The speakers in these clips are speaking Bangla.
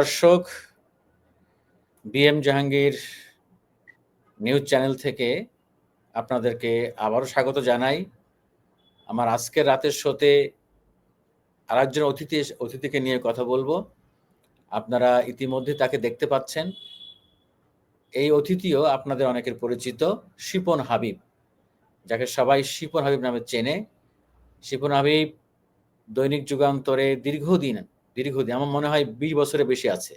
দর্শক, বিএম জাহাঙ্গীর নিউজ চ্যানেল থেকে আপনাদেরকে আবারও স্বাগত জানাই। আমার আজকের রাতের শোতে আরেকজন অতিথিকে নিয়ে কথা বলবো। আপনারা ইতিমধ্যে তাকে দেখতে পাচ্ছেন। এই অতিথিও আপনাদের অনেকের পরিচিত, শিপন হাবিব, যাকে সবাই শিপন হাবিব নামে চেনে। শিপন হাবিব দৈনিক যুগান্তরে দীর্ঘদিন আমার মনে হয় 20 বছরের বেশি আছে।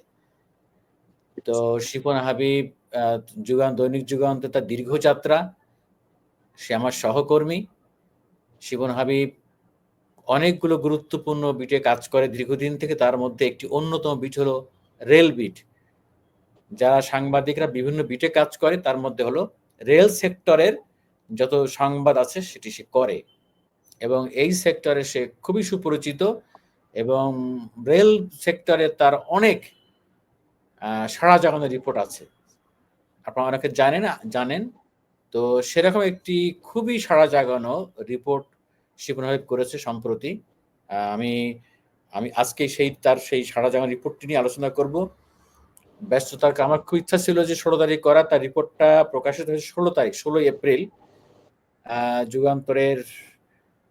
তো শিপন হাবিব দৈনিক যুগান্তর তার দীর্ঘ যাত্রা। সে আমার সহকর্মী। শিপন হাবিব অনেকগুলো গুরুত্বপূর্ণ বিটে কাজ করে দীর্ঘদিন থেকে। তার মধ্যে একটি অন্যতম বিট হলো রেল বিট। যারা সাংবাদিকরা বিভিন্ন বিটে কাজ করে তার মধ্যে হলো রেল সেক্টরের যত সংবাদ আছে সেটি সে করে, এবং এই সেক্টরে সে খুবই সুপরিচিত, এবং রেল সেক্টরে তার অনেক সাড়া জাগানো রিপোর্ট আছে। আপনারা অনেকে জানেন। তো সেরকম একটি খুবই সাড়া জাগানো রিপোর্ট শিপন হাবিব করেছে সম্প্রতি। আমি আমি আজকে সেই সাড়া জাগানো রিপোর্টটি নিয়ে আলোচনা করব। ব্যস্ততার আমার খুব ইচ্ছা ছিল যে 16 তারিখ করা, তার রিপোর্টটা প্রকাশিত হয়েছে 16 এপ্রিল। যুগান্তরের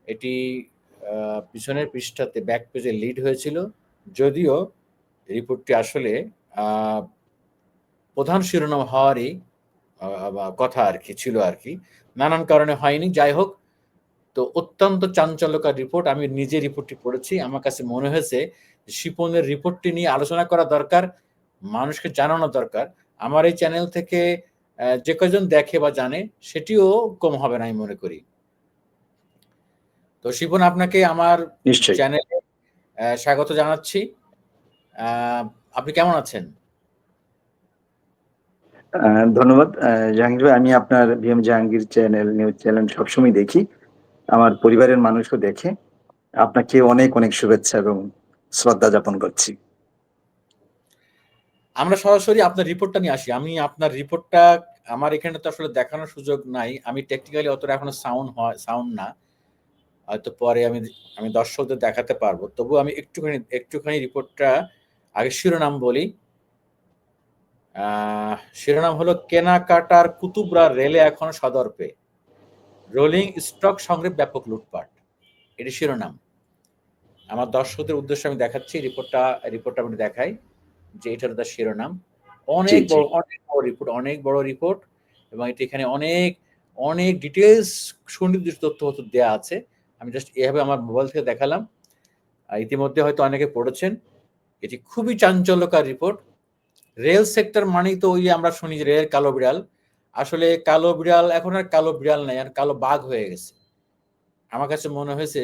এটি পিছনের পৃষ্ঠাতে ব্যাক পেজে লিড হয়েছিল, যদিও রিপোর্টটি আসলে প্রধান শিরোনাম হওয়ারই কথা ছিল আর কি, নানান কারণে হয়নি। যাই হোক, তো অত্যন্ত চাঞ্চল্যকর রিপোর্ট। আমি নিজে রিপোর্টটি পড়েছি। আমার কাছে মনে হয়েছে শিপনের রিপোর্টটি নিয়ে আলোচনা করা দরকার, মানুষকে জানানো দরকার। আমার এই চ্যানেল থেকে যে কজন দেখে বা জানে সেটিও কম হবে না আমি মনে করি। তো শিপন, আপনাকে আমার চ্যানেলে স্বাগত জানাচ্ছি। আপনি কেমন আছেন? ধন্যবাদ জাহাঙ্গীর ভাই। আমি আপনার BM Jahangir channel, news channel সবসময় দেখি, আমার পরিবারের মানুষও দেখে। আপনাকে অনেক অনেক শুভেচ্ছা এবং শ্রদ্ধা জ্ঞাপন করছি। আমরা সরাসরি আপনার রিপোর্টটা নিয়ে আসি। আমি আপনার রিপোর্টটা, আমার এখানে তো আসলে দেখানোর সুযোগ নাই, আমি টেকনিক্যালি অতটা এখনো সাউন্ড না, হয়তো পরে আমি দর্শকদের দেখাতে পারবো। তবু আমি একটুখানি রিপোর্টটা আগে শিরোনাম বলি। শিরোনাম হলো কেনাকাটার কুতুবরা রেলে এখন সদর্পে, রোলিং স্টক সংগ্রহে ব্যাপক লুটপাট। এটি শিরোনাম। আমার দর্শকদের উদ্দেশ্যে আমি দেখাচ্ছি রিপোর্টটা আমি দেখাই যে এটা হলো তার শিরোনাম। অনেক বড় রিপোর্ট, এবং এখানে অনেক ডিটেলস সুনির্দিষ্ট তথ্য দেওয়া আছে। আমি জাস্ট এভাবে আমার মোবাইল থেকে দেখালাম। ইতিমধ্যে হয়তো অনেকে পড়েছেন। এটি খুবই চাঞ্চল্যকর রিপোর্ট। রেল সেক্টর মানেই তো ওই আমরা শুনি যে রেল কালো বিড়াল। আসলে কালো বিড়াল এখন আর কালো বিড়াল নাই, আর কালো বাঘ হয়ে গেছে। আমার কাছে মনে হয়েছে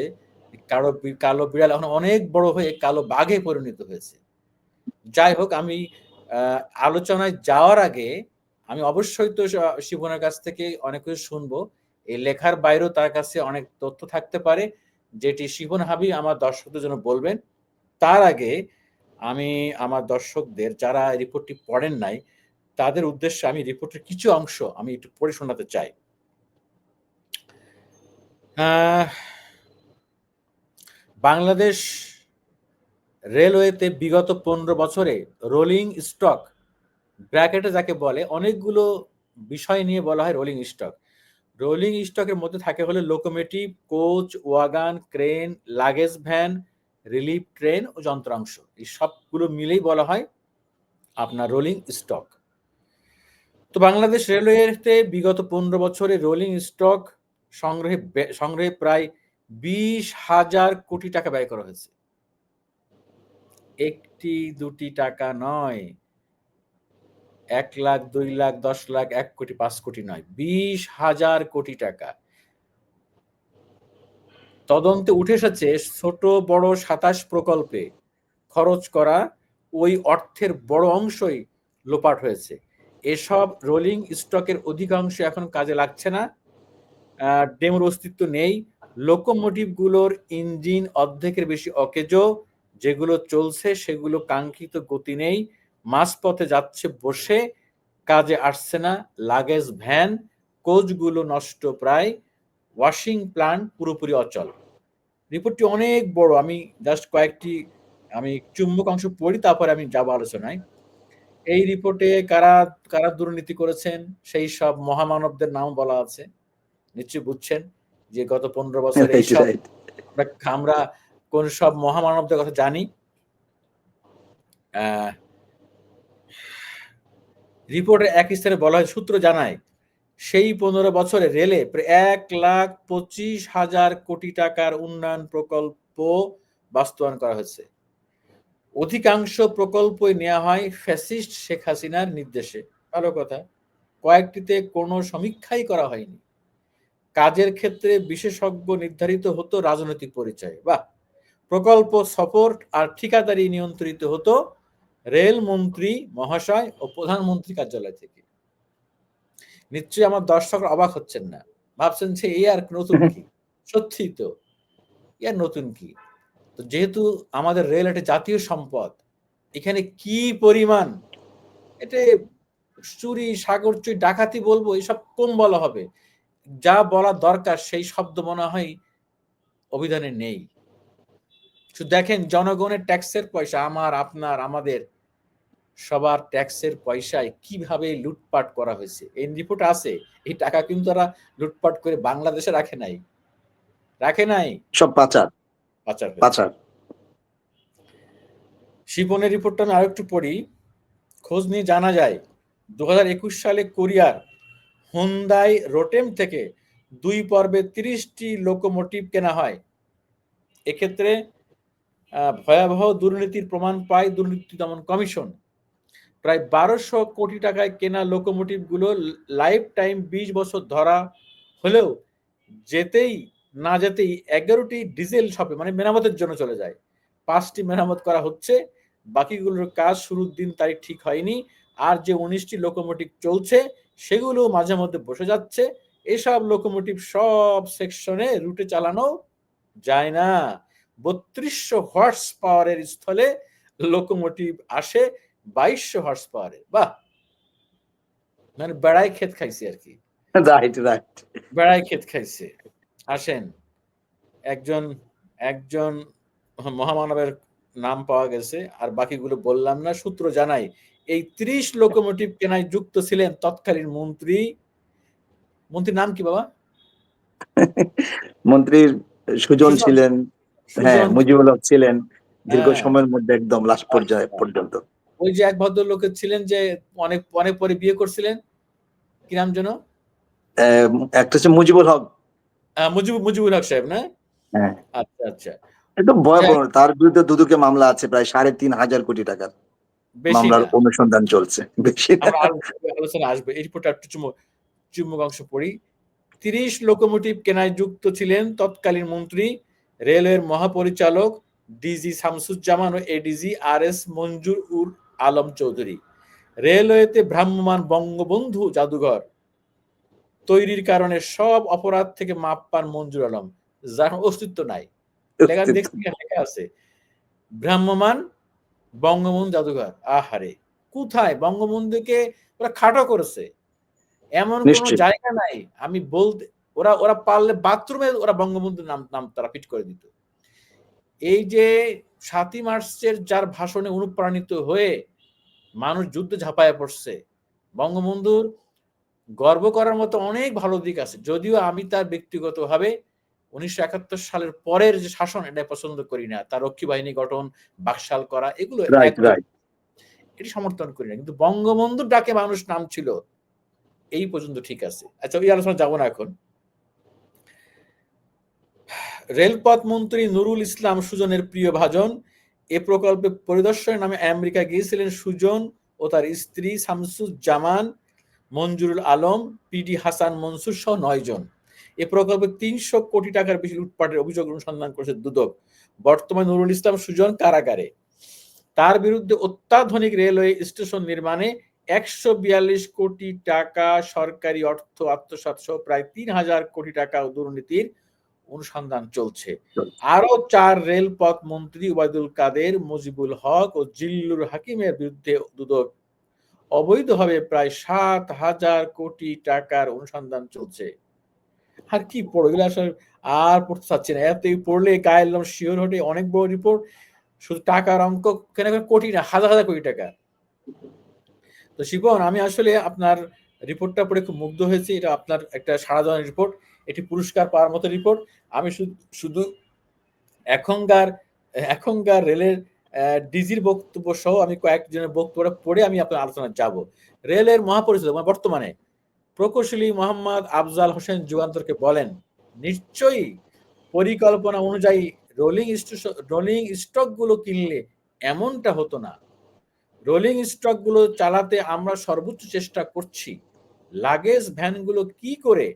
কালো বিড়াল এখন অনেক বড় হয়ে কালো বাঘে পরিণত হয়েছে। যাই হোক, আমি আলোচনায় যাওয়ার আগে আমি অবশ্যই তো শিবনের কাছ থেকে অনেক কিছু শুনবো। এই লেখার বাইরেও তার কাছে অনেক তথ্য থাকতে পারে, যেটি শিবন হাবিব আমার দর্শকদের জন্য বলবেন। তার আগে আমি আমার দর্শকদের, যারা রিপোর্টটি পড়েন নাই, তাদের উদ্দেশ্যে আমি রিপোর্টের কিছু অংশ আমি একটু পড়ে শোনাতে চাই। বাংলাদেশ রেলওয়েতে বিগত 15 বছরে রোলিং স্টক, ব্র্যাকেটে যাকে বলে, অনেকগুলো বিষয় নিয়ে বলা হয় রোলিং স্টক। রোলিং স্টকের মধ্যে থাকে হলো locomotive, coach, wagon, crane, luggage van, relief train ও যন্ত্রাংশ। এই সবগুলো মিলেই বলা হয় আপনার রোলিং স্টক। তো বাংলাদেশ রেলওয়েতে বিগত 15 বছরে রোলিং স্টক সংগ্রহে প্রায় 20,000 কোটি টাকা ব্যয় করা হয়েছে। একটি দুটি টাকা নয়, 1 লাখ, 2 লাখ, 10 লাখ, 1 কোটি, 5 কোটি নয়, 20,000 কোটি টাকা। তদন্তে উঠে এসেছে ছোট বড় 27 প্রকল্পে খরচ করা ওই অর্থের বড় অংশই লোপাট হয়েছে। এসব রোলিং স্টকের অধিকাংশ এখন কাজে লাগছে না, ডেমোর অস্তিত্ব নেই। লোকোমোটিভগুলোর ইঞ্জিন অর্ধেকের বেশি অকেজো, যেগুলো চলছে সেগুলো কাঙ্ক্ষিত গতি নেই, মাঝপথে যাচ্ছে বসে, কাজে আসছে না। লাগেজ ভ্যান, কোচগুলো নষ্ট প্রায়, ওয়াশিং প্ল্যান্ট পুরোপুরি অচল। রিপোর্টটি অনেক বড়, আমি জাস্ট কয়েকটি আমি চুম্বক অংশ পড়ি, তারপরে আমি যাবো আলোচনায়। এই রিপোর্টে কারা কারা দুর্নীতি করেছেন সেই সব মহামানবদের নাম বলা আছে। নিশ্চয়ই বুঝছেন যে গত 15 বছরে রাইট এইসব রাইট। আমরা কোন সব মহামানবদের কথা জানি। রিপোর্টে এক স্তরে বলা হয়, সূত্র জানায় সেই 15 বছরে রেলে প্রায় 1,25,000 কোটি টাকার উন্নয়ন প্রকল্প বাস্তবায়ন করা হয়েছে। অধিকাংশ প্রকল্পই নেওয়া হয় ফ্যাসিস্ট শেখ হাসিনার নির্দেশে। ভালো কথা। কয়েকটিতে কোনো সমীক্ষাই করা হয়নি। কাজের ক্ষেত্রে বিশেষজ্ঞ নির্ধারিত হতো রাজনৈতিক পরিচয়। বাহ। প্রকল্প সাপোর্ট আর ঠিকাদারি নিয়ন্ত্রিত হতো রেল মন্ত্রী মহাশয় ও প্রধানমন্ত্রী কার্যালয় থেকে। নিশ্চয়ই আমার দর্শকরা অবাক হচ্ছেন না, ভাবছেন যে এই আর নতুন কি? সত্যি তো, আর নতুন কি? তো যেহেতু আমাদের রেল একটা জাতীয় সম্পদ, এখানে কি পরিমাণ এটা চুরি, সাগর চুরি, ডাকাতি বলবো, এসব কম বলা হবে। যা বলা দরকার সেই শব্দ মনে হয় অভিধানে নেই। শুধু দেখেন জনগণের ট্যাক্সের পয়সা, আমার আপনার আমাদের সবার ট্যাক্সের পয়সায় কিভাবে লুটপাট করা হয়েছে। এই রিপোর্ট আছে। এই টাকা কিন্তু তারা লুটপাট করে বাংলাদেশে রাখে নাই, সব পাচার পাচার হয়েছে। পাচার। শিপনের রিপোর্টটা আমি আরেকটু পড়ি। খোঁজ নিয়ে জানা যায় 2021 সালে কোরিয়ার হুন্দাই রোটেম থেকে 2 পর্বে 30টি লোকোমোটিভ কেনা হয়। এক্ষেত্রে ভয়াবহ দুর্নীতির প্রমাণ পায় দুর্নীতি দমন কমিশন। প্রায় 1200 কোটি টাকায় কেনা লোকোমোটিভ গুলো লাইফ টাইম 20 বছর ধরা হলেও যেতেই না যেতেই 11টি ডিজেল শপে মানে মেরামতের জন্য চলে যায়। 5টি মেরামত করা হচ্ছে, বাকিগুলোর কাজ শুরুর দিন তারিখ ঠিক হয়নি। আর যে 19টি লোকোমোটিভ চলছে সেগুলো মাঝে মধ্যে বসে যাচ্ছে। এসব লোকোমোটিভ সব সেকশনে রুটে চালানো যায় না। 3200 হর্স পাওয়ারের স্থলে লোকোমোটিভ আসে 2200 হর্স পাওয়ারের। বাহ, মানে বেড়াই ক্ষেত খাইছে আর কি, রাইট রাইট। বেড়াই ক্ষেত খাইছে। আসেন, একজন একজন মহামানবের নাম পাওয়া গেছে, আর বাকিগুলো বললাম না। সূত্র জানাই এই 30 লোকোমোটিভ কেনায় যুক্ত ছিলেন তৎকালীন মন্ত্রীর নাম কি বাবা? মন্ত্রীর সুজন সুজন, ছিলেন, হ্যাঁ সুজন। মুজিবুল হক ছিলেন, দীর্ঘ হ্যাঁ, সময়ের মধ্যে একদম লাস্ট পর্যায়ে আচ্ছা। পর্যন্ত। ওই যে এক ভদ্রলোকের ছিলেন যে অনেক অনেক পরে বিয়ে করছিলেন, কি নাম যেন? একটা হচ্ছে মুজিবুল হক। মুজিবুল হক সাহেব না? হ্যাঁ, আচ্ছা আচ্ছা। একদম যাই, ভয়াবহ। তার বিরুদ্ধে দুদকে মামলা আছে প্রায় 3,500 কোটি টাকার। বেশি মামলার না। অনুসন্ধান চলছে। বেশি না। আমরা আলোচনা আসবে। এই রিপোর্টটা একটু চুম্বক অংশ পড়ি। 30 লোকোমোটিভ কেনায় যুক্ত ছিলেন তৎকালীন মন্ত্রী, রেলওয়ের মহাপরিচালক ডিজি শামসুজ্জামান ও এডিজি আর এস মঞ্জুর উল আলম চৌধুরী। রেলওয়েতে ভ্রাম্যমাণ বঙ্গবন্ধু জাদুঘর তৈরির কারণে সব অপরাধ থেকে মাপ পান মঞ্জুর আলম, যার অস্তিত্ব নাই। লেখা দেখছি, লেখা আছে ভ্রাম্যমাণ বঙ্গবন্ধু জাদুঘর। আহারে, কোথায় বঙ্গবন্ধুকে ওরা খাটো করেছে, এমন কোন নিশ্চয়ই। জায়গা নাই। আমি বলতে, ওরা ওরা পারলে বাথরুমে ওরা বঙ্গবন্ধুর নাম নাম তারা ফিট করে দিত। এই যে 7ই মার্চের যার ভাষণে অনুপ্রাণিত হয়ে মানুষ যুদ্ধে ঝাঁপায় পড়ছে, বঙ্গবন্ধুর গর্ব করার মতো অনেক ভালো দিক আছে। যদিও আমি তার ব্যক্তিগতভাবে 1971 সালের পরের যে শাসন, এটা পছন্দ করি না। তার রক্ষী বাহিনী গঠন, বাকশাল করা, এগুলো রাইট একদম রাইট। এটি সমর্থন করি না। কিন্তু বঙ্গবন্ধুর ডাকে মানুষ নাম ছিল, এই পর্যন্ত ঠিক আছে। আচ্ছা, ওই আলোচনা যাবো না এখন। রেলপথ মন্ত্রী নুরুল ইসলাম সুজনের প্রিয় ভাজন। এ প্রকল্পে পরিদর্শনের নামে আমেরিকা গিয়েছিলেন সুজন ও তার স্ত্রী শামসুজ্জামান, মঞ্জুরুল আলম, পিডি হাসান মনসুর সহ 9 জন। এ প্রকল্পে 300 কোটি টাকার বেশি লুটপাটের অভিযোগ অনুসন্ধান করেছে দুদক। বর্তমানে নুরুল ইসলাম সুজন কারাগারে। তার বিরুদ্ধে অত্যাধুনিক রেলওয়ে স্টেশন নির্মাণে 142 কোটি টাকা সরকারি অর্থ আত্মসাৎ সহ প্রায় 3,000 কোটি টাকা দুর্নীতির অনুসন্ধান চলছে। আরো 4 রেলপথ মন্ত্রী ওবায়দুল কাদের, মুজিবুল হক ও জিল্লুর হাকিমের বিরুদ্ধে দুদক অবৈধভাবে প্রায় 7,000 কোটি টাকার অনুসন্ধান চলছে। আর কি পড়ো, এগুলো আসলে আর পড়তে চাচ্ছি না। এতই পড়লে গায়ের লোম শিওর হটে। অনেক বড় রিপোর্ট, শুধু টাকার অঙ্ক কেনা কোটি না, হাজার হাজার কোটি টাকা। তো শিপন, আমি আসলে আপনার রিপোর্টটা পড়ে খুব মুগ্ধ হয়েছি। এটা আপনার একটা সাড়া দেওয়ার রিপোর্ট, এটি পুরস্কার পাওয়ার মতো রিপোর্ট। আমি শুধু এখনকার এখনকার রেলের ডিজির বক্তব্য সহ আমি কয়েকজনের বক্তব্য পড়ে আমি আপনার আলোচনায় যাব। রেলের মহাপরিচালক বর্তমানে প্রকৌশলী মোহাম্মদ আফজাল হোসেন যুগান্তরকে বলেন, নিশ্চয়ই পরিকল্পনা অনুযায়ী রোলিং স্টকগুলো কিনলে এমনটা হতো না। রোলিং স্টকগুলো চালাতে আমরা সর্বোচ্চ চেষ্টা করছি। লাগেজ ভ্যানগুলো কি করে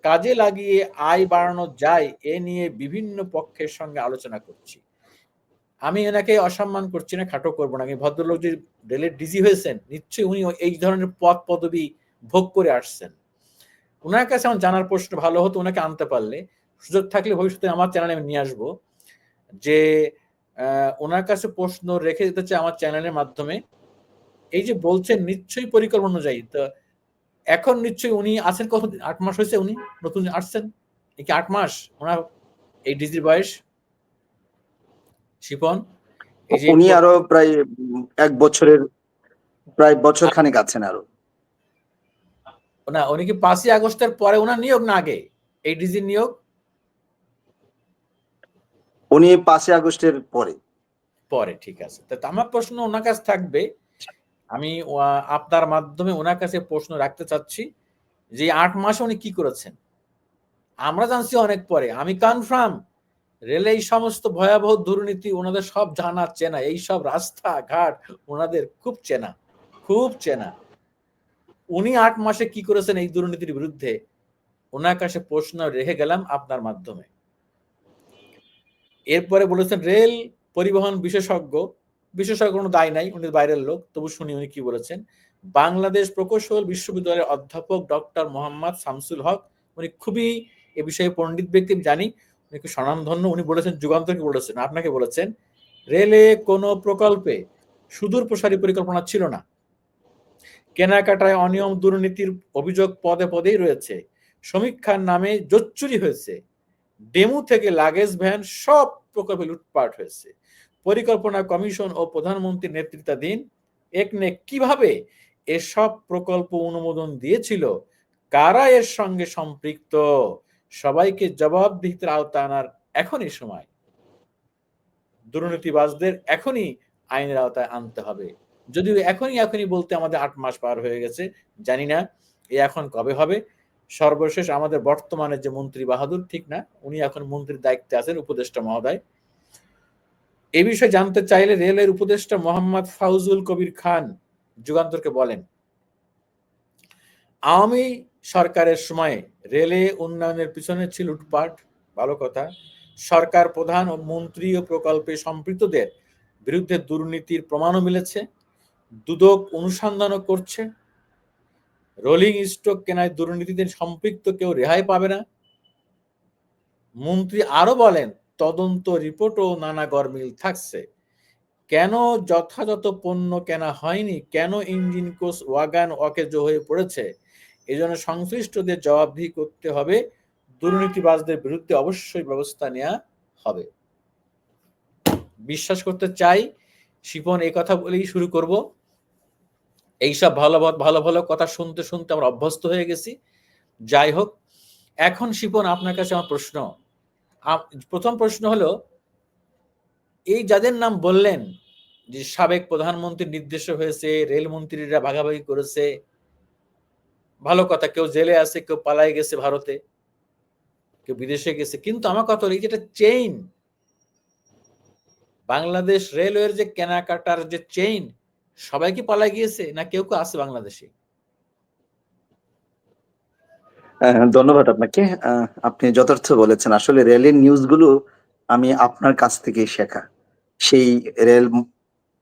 কাজে লাগিয়ে আয় বাড়ানো যায় এ নিয়ে বিভিন্ন পক্ষের সঙ্গে আলোচনা করছি। আমি এনাকে অসম্মান করছি না, খাটো করবো না। ভদ্রলোক যে রেলের ডিজি হয়েছেন, নিশ্চয়ই উনি এই ধরনের পদ পদবি ভোগ করে আসছেন। ওনার কাছে আমার জানার প্রশ্ন ভালো হতো, ওনাকে আনতে পারলে, সুযোগ থাকলে ভবিষ্যতে আমার চ্যানেলে আমি নিয়ে আসবো, যে ওনার কাছে প্রশ্ন রেখে দিতে চাই আমার চ্যানেলের মাধ্যমে। এই যে বলছেন নিশ্চয়ই পরিকল্পনা অনুযায়ী, তো এখন নিশ্চয়ই উনি আছেন কতদিন? 8 মাস হয়েছে উনি নতুন আসছেন, এই কি 8 মাস ওনার এই ডিজির বয়স? শিপন, এই যে উনি আরো প্রায় 1 বছরের, প্রায় বছর খানেক আছেন আরো। না, উনি কি 5ই আগস্টের পরে ওনার নিয়োগ না আগে এই ডিজির নিয়োগ? উনি 5ই আগস্টের পরে। পরে, ঠিক আছে। তা আমার প্রশ্ন ওনার কাছে থাকবে, আমি আপনার মাধ্যমে ওনার কাছে প্রশ্ন রাখতে চাচ্ছি যে 8 মাসে উনি কি করেছেন। আমরা জানছি অনেক পরে, আমি কনফার্ম রেলে এই সমস্ত ভয়াবহ দুর্নীতি ওনাদের সব জানা চেনা, এই সব রাস্তাঘাট ওনাদের খুব চেনা, খুব চেনা। উনি 8 মাসে কি করেছেন এই দুর্নীতির বিরুদ্ধে, ওনার কাছে প্রশ্ন রেখে গেলাম আপনার মাধ্যমে। এরপরে বলেছেন রেল পরিবহন বিশেষজ্ঞ কোনো দায় নাই, উনি বাইরের লোক, তবু শুনি উনি কি বলেছেন। বাংলাদেশ প্রকৌশল বিশ্ববিদ্যালয়ের অধ্যাপক ডক্টর মোহাম্মদ শামসুল হক, উনি খুবই এ বিষয়ে পণ্ডিত ব্যক্তি, আমি জানি, উনি খুব স্বনামধন্য। উনি বলেছেন, যুগান্তরকে বলেছেন, আপনাকে বলেছেন, রেলে কোনো প্রকল্পে সুদূর প্রসারী পরিকল্পনা ছিল না। কেনাকাটায় অনিয়ম দুর্নীতির অভিযোগ পদে পদেই রয়েছে। সমীক্ষার নামে জোচ্চুরি হয়েছে। ডেমু থেকে লাগেজ ভ্যান সব প্রকল্পে লুটপাট হয়েছে। পরিকল্পনা কমিশন ও প্রধানমন্ত্রীর নেতৃত্বাধীন একনেক কিভাবে এসব প্রকল্প অনুমোদন দিয়েছিল, কারা এর সঙ্গে সম্পৃক্ত, সবাইকে জবাবদিহিতার আওতায় আনার এখনই সময়। দুর্নীতিবাজদের এখনই আইনের আওতায় আনতে হবে। যদিও এখনই বলতে আমাদের 8 মাস পার হয়ে গেছে, জানি না এ এখন কবে হবে। সর্বশেষ আমাদের বর্তমানে যে মন্ত্রী বাহাদুর, ঠিক না, উনি এখন মন্ত্রীর দায়িত্বে আছেন, উপদেষ্টা মহোদয়। এ বিষয়ে জানতে চাইলে রেলের উপদেষ্টা মোহাম্মদ ফাউজুল কবির খান যুগান্তরকে বলেন, আওয়ামী সরকারের সময়ে রেলে উন্নয়নের পিছনে ছিল লুটপাট। ভালো কথা। সরকার প্রধান ও মন্ত্রী ও প্রকল্পে সম্পৃক্তদের বিরুদ্ধে দুর্নীতির প্রমাণও মিলেছে, দুদক অনুসন্ধানও করছে। রোলিং স্টক কেনায় দুর্নীতিতে সম্পৃক্ত কেউ রেহাই পাবে না। মন্ত্রী আরো বলেন, তদন্ত রিপোর্টও নানা গরমিল থাকছে। কেন যথাযথ পণ্য কেনা হয়নি, কেন ইঞ্জিন কোচ ওয়াগান অকেজো হয়ে পড়েছে, এজন্য সংশ্লিষ্টদের জবাবদিহি করতে হবে। দুর্নীতিবাজদের বিরুদ্ধে অবশ্যই ব্যবস্থা নেওয়া হবে। বিশ্বাস করতে চাই শিপন, এই কথা বলেই শুরু করব। এইসব ভালো ভালো কথা শুনতে শুনতে আমরা অভ্যস্ত হয়ে গেছি। যাই হোক, এখন শিপন আপনার কাছে আমার প্রশ্ন, প্রথম প্রশ্ন হলো, এই যাদের নাম বললেন যে সাবেক প্রধানমন্ত্রীর নির্দেশে হয়েছে, রেলমন্ত্রীরা ভাগাভাগি করেছে, ভালো কথা, কেউ জেলে আছে, কেউ পালাই গেছে ভারতে, কেউ বিদেশে গেছে, কিন্তু আমার কথা হলো এই যেটা চেইন, বাংলাদেশ রেলওয়ের যে কেনাকাটার যে চেইন, সবাই কি পালাই গিয়েছে না কেউ কেউ আছে বাংলাদেশে? ধন্যবাদ আপনাকে। আপনি যথার্থ বলেছেন। আসলে রেলের নিউজগুলো আমি আপনার কাছ থেকেই শেখা। সেই রেল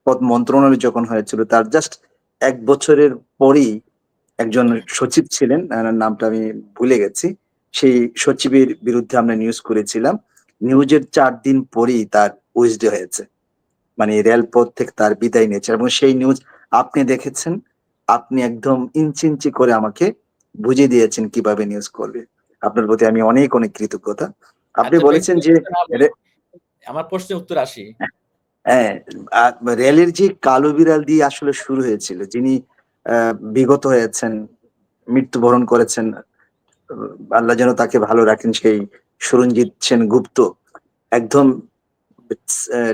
পথ মন্ত্রণালয় যখন হয়েছিল তার জাস্ট 1 বছরের পরেই একজন সচিব ছিলেন, নামটা আমি ভুলে গেছি। সেই সচিবের বিরুদ্ধে আমরা নিউজ করেছিলাম। নিউজের 4 দিন পরেই তার ওএসডি হয়েছে। মানে রেলপথ থেকে তার বিদায় নিয়েছে এবং সেই নিউজ আপনি দেখেছেন। আপনি একদম ইঞ্চি করে আমাকে বুঝিয়ে দিয়েছেন কিভাবে নিউজ করবে। আপনার প্রতি আমি অনেক কৃতজ্ঞতা। আপনি আচ্ছা, বলেছেন যে আমার প্রশ্নের উত্তর আসি। হ্যাঁ, রেলের যে কালো বিড়াল দিয়ে আসলে শুরু হয়েছিল, যিনি বিগত হয়েছেন, মৃত্যুবরণ করেছেন, আল্লাহ যেন তাকে ভালো রাখেন, সেই সুরঞ্জিত সেনগুপ্ত একদম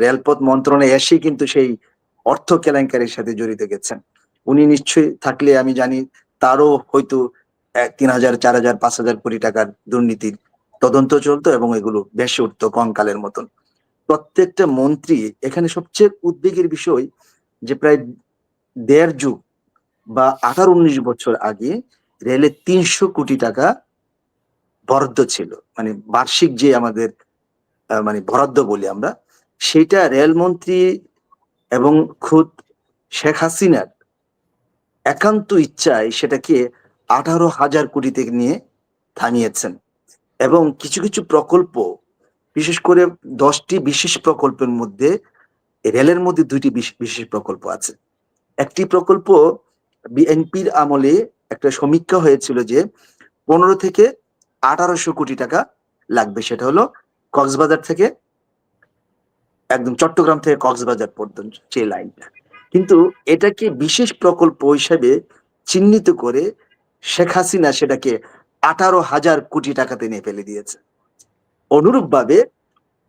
রেলপথ মন্ত্রণালয়ে এসেই কিন্তু সেই অর্থ কেলেঙ্কারির সাথে জড়িত গেছেন। উনি নিশ্চয়ই থাকলে আমি জানি তারও হয়তো ৩,০০০, ৪,০০০, ৫,০০০ কোটি টাকার দুর্নীতির তদন্ত চলতো এবং এগুলো ভেসে উঠতো কঙ্কালের মতন। প্রত্যেকটা মন্ত্রী এখানে সবচেয়ে উদ্বেগের বিষয় যে প্রায় ১.৫ যুগ বা ১৮-১৯ বছর আগে রেলে ৩০০ কোটি টাকা বরাদ্দ ছিল। মানে বার্ষিক যে আমাদের মানে বরাদ্দ বলি আমরা, সেটা রেলমন্ত্রী এবং খুদ শেখ হাসিনার একান্ত ইচ্ছায় সেটাকে ১৮,০০০ কোটি থেকে নিয়ে থামিয়েছেন। এবং কিছু, কিছু প্রকল্প, বিশেষ করে ১০ টি বিশেষ প্রকল্পের মধ্যে রেলের মধ্যে ২ টি বিশেষ প্রকল্প আছে। একটি প্রকল্প বিএনপির আমলে একটা সমীক্ষা হয়েছিল যে ১৫ থেকে ১৮০০ কোটি টাকা লাগবে। সেটা হলো কক্সবাজার থেকে একদম চট্টগ্রাম থেকে কক্সবাজার পর্যন্ত যে লাইনটা। কিন্তু এটাকে বিশেষ প্রকল্প হিসেবে চিহ্নিত করে শেখ হাসিনা সেটাকে ১৮,০০০ কোটি টাকাতে নিয়ে ফেলে দিয়েছে। অনুরূপভাবে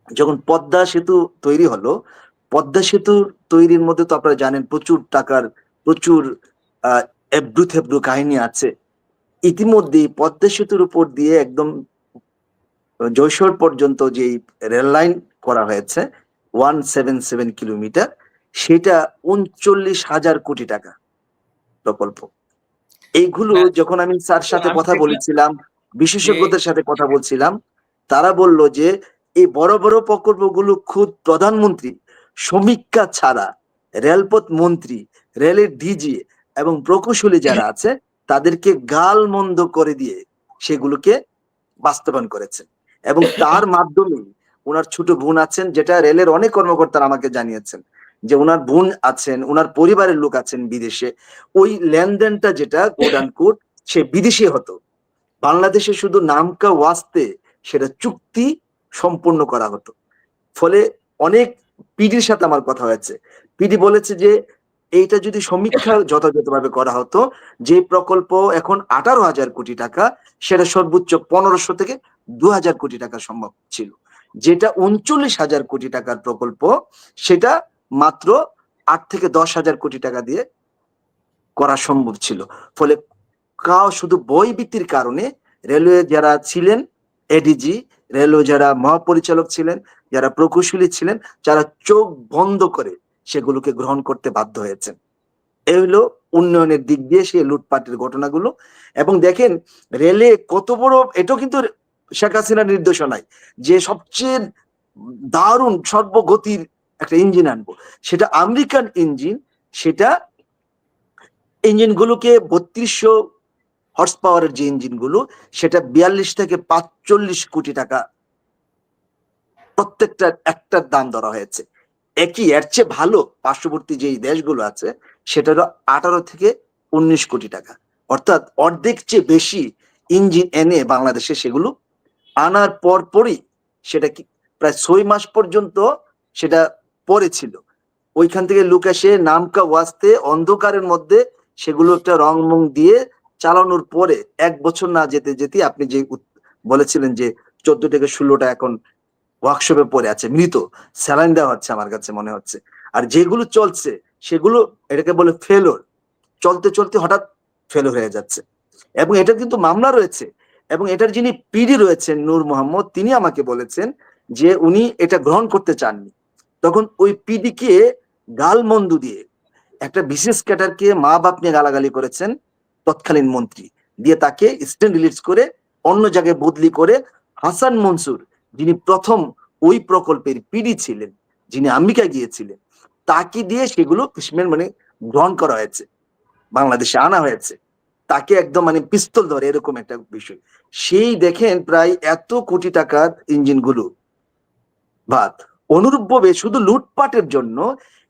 যখন পদ্মা সেতু তৈরি হলো, পদ্মা সেতু তৈরির মধ্যে তো আপনারা জানেন প্রচুর টাকার প্রচুর এবড়ো-থেবড়ো কাহিনী আছে। ইতিমধ্যেই পদ্মা সেতুর উপর দিয়ে একদম যশোর পর্যন্ত যেই রেল লাইন করা হয়েছে 177 কিলোমিটার, সেটা ৩৯,০০০ কোটি টাকা প্রকল্প। এইগুলো না, যখন আমি স্যার সাথে আমি কথা দেখলাম বলেছিলাম, যে বিশেষজ্ঞদের সাথে কথা বলছিলাম, তারা বলল যে এই বড় বড় প্রকল্পগুলো খুদ প্রধানমন্ত্রী সমীক্ষা ছাড়া রেলপথ মন্ত্রী, রেলের ডিজি এবং প্রকৌশলী যারা আছে তাদেরকে গাল মন্দ করে দিয়ে সেগুলোকে বাস্তবায়ন করেছেন। এবং তার মাধ্যমে উনার ছোট বোন আছেন, যেটা রেলের অনেক কর্মকর্তারা আমাকে জানিয়েছেন যে উনার বোন আছেন, উনার পরিবারের লোক আছেন বিদেশে। ওই লেনদেনটা যেটা কোট আন্ড কোট সে বিদেশি হতো, বাংলাদেশে শুধু নামকা ওয়াস্তে সেটা চুক্তি সম্পূর্ণ করা হতো। ফলে অনেক পিডির সাথে আমার কথা হয়েছে, পিডি বলেছে যে এইটা যদি সমীক্ষা যথাযথভাবে করা হতো, যে প্রকল্প এখন ১৮,০০০ কোটি টাকা সেটা সর্বোচ্চ ১৫০০ থেকে ২,০০০ কোটি টাকা সম্ভব ছিল। যেটা ৩৯,০০০ কোটি টাকার প্রকল্প সেটা মাত্র ৮ থেকে ১০,০০০ কোটি টাকা দিয়ে করা সম্ভব ছিল। ফলে শুধু বইভিত্তির কারণে রেলওয়ে যারা ছিলেন এডিজি, রেলওয়ে যারা মহাপরিচালক ছিলেন, যারা প্রকৌশলী ছিলেন, যারা চোখ বন্ধ করে সেগুলোকে গ্রহণ করতে বাধ্য হয়েছেন। এই হলো উন্নয়নের দিক দিয়ে সেই লুটপাটের ঘটনাগুলো। এবং দেখেন রেলে কত বড়, এটাও কিন্তু শেখ হাসিনার নির্দেশনায় যে সবচেয়ে দারুণ সর্বগতির একটা ইঞ্জিন আনবো, সেটা আমেরিকান ইঞ্জিন। সেটা ইঞ্জিনগুলোকে ৩২০০ হর্স পাওয়ারের যে ইঞ্জিনগুলো, সেটা ৪২ থেকে ৪৫ কোটি টাকা প্রত্যেকটা একটার দাম ধরা হয়েছে। একই এর চেয়ে ভালো পার্শ্ববর্তী যেই দেশগুলো আছে সেটারও ১৮ থেকে ১৯ কোটি টাকা, অর্থাৎ অর্ধেক চেয়ে বেশি ইঞ্জিন এনে বাংলাদেশে সেগুলো আনার পরই সেটা কি প্রায় ৬ মাস পর্যন্ত সেটা পরে ছিল। ওইখান থেকে লোক এসে নামকা ওয়াস্তে অন্ধকারের মধ্যে সেগুলো একটা রং দিয়ে চালানোর পরে ১ বছর না যেতে যেতে আপনি যে বলেছিলেন যে ১৪ থেকে ১৬টা এখন ওয়ার্কশপে পড়ে আছে মৃত, স্যালাইন দেওয়া হচ্ছে আমার কাছে মনে হচ্ছে। আর যেগুলো চলছে সেগুলো এটাকে বলে ফেলোর, চলতে চলতে হঠাৎ ফেল হয়ে যাচ্ছে। এবং এটার কিন্তু মামলা রয়েছে। এবং এটার যিনি পিডি রয়েছেন নূর মোহাম্মদ, তিনি আমাকে বলেছেন যে উনি এটা গ্রহণ করতে চাননি। তখন ওই পিডি কে গালমন্দ দিয়ে একটা বিশেষ ক্যাডারকে মা বাপ নিয়ে গালাগালি করেছেন তৎকালীন মন্ত্রী, দিয়ে তাকে স্ট্যান্ড রিলিজ করে অন্য জায়গায় বদলি করে হাসান মনসুর, যিনি প্রথম ওই প্রকল্পের পিডি ছিলেন, যিনি আমেরিকা গিয়েছিলেন, তাকে দিয়ে সেগুলো মানে গ্রহণ করা হয়েছে, বাংলাদেশে আনা হয়েছে। তাকে একদম মানে পিস্তল ধরে এরকম একটা বিষয়। সেই দেখেন প্রায় এত কোটি টাকার ইঞ্জিন গুলো বাদ। অনুরূপভাবে শুধু লুটপাটের জন্য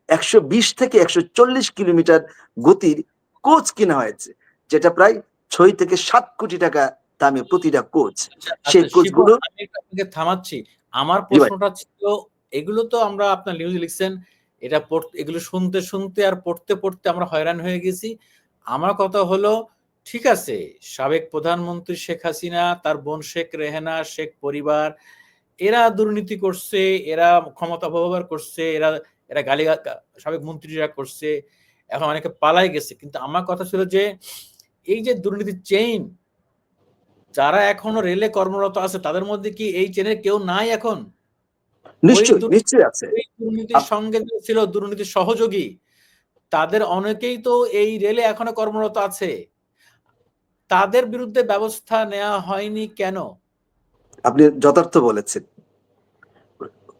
১২০ থেকে ১৪০ কিলোমিটার গতির কোচ কিনা হয়েছে, যেটা প্রায় ৬ থেকে ৭ কোটি টাকা দামে প্রতিটা কোচ। আচ্ছা, সেই আচ্ছা শিবু, কোচগুলো আমি আপনাকে থামাচ্ছি। আমার জি ভাই। প্রশ্নটা ছিল, এগুলো তো আমরা আপনার নিউজে লিখছেন এটা এগুলো শুনতে শুনতে আর পড়তে পড়তে আমরা হয়রান হয়ে গেছি। আমার কথা হলো, ঠিক আছে, সাবেক প্রধানমন্ত্রী শেখ হাসিনা, তার বোন শেখ রেহেনা, শেখ পরিবার, এরা দুর্নীতি করছে, এরা ক্ষমতা অপব্যবহার করছে, এরা এরা সাবেক মন্ত্রীরা করছে, এখন অনেকে পালাই গেছে। কিন্তু আমার কথা ছিল যে এই যে দুর্নীতির চেইন, যারা এখনো রেলে কর্মরত আছে তাদের মধ্যে কি এই চেনের কেউ নাই এখন? নিশ্চয়ই নিশ্চয়ই আছে। ওই দুর্নীতির সঙ্গে ছিল দুর্নীতির সহযোগী, তাদের অনেকেই তো এই রেলে এখনো কর্মরত আছে। তাদের বিরুদ্ধে ব্যবস্থা নেওয়া হয়নি কেন? আপনি যথার্থ বলেছেন।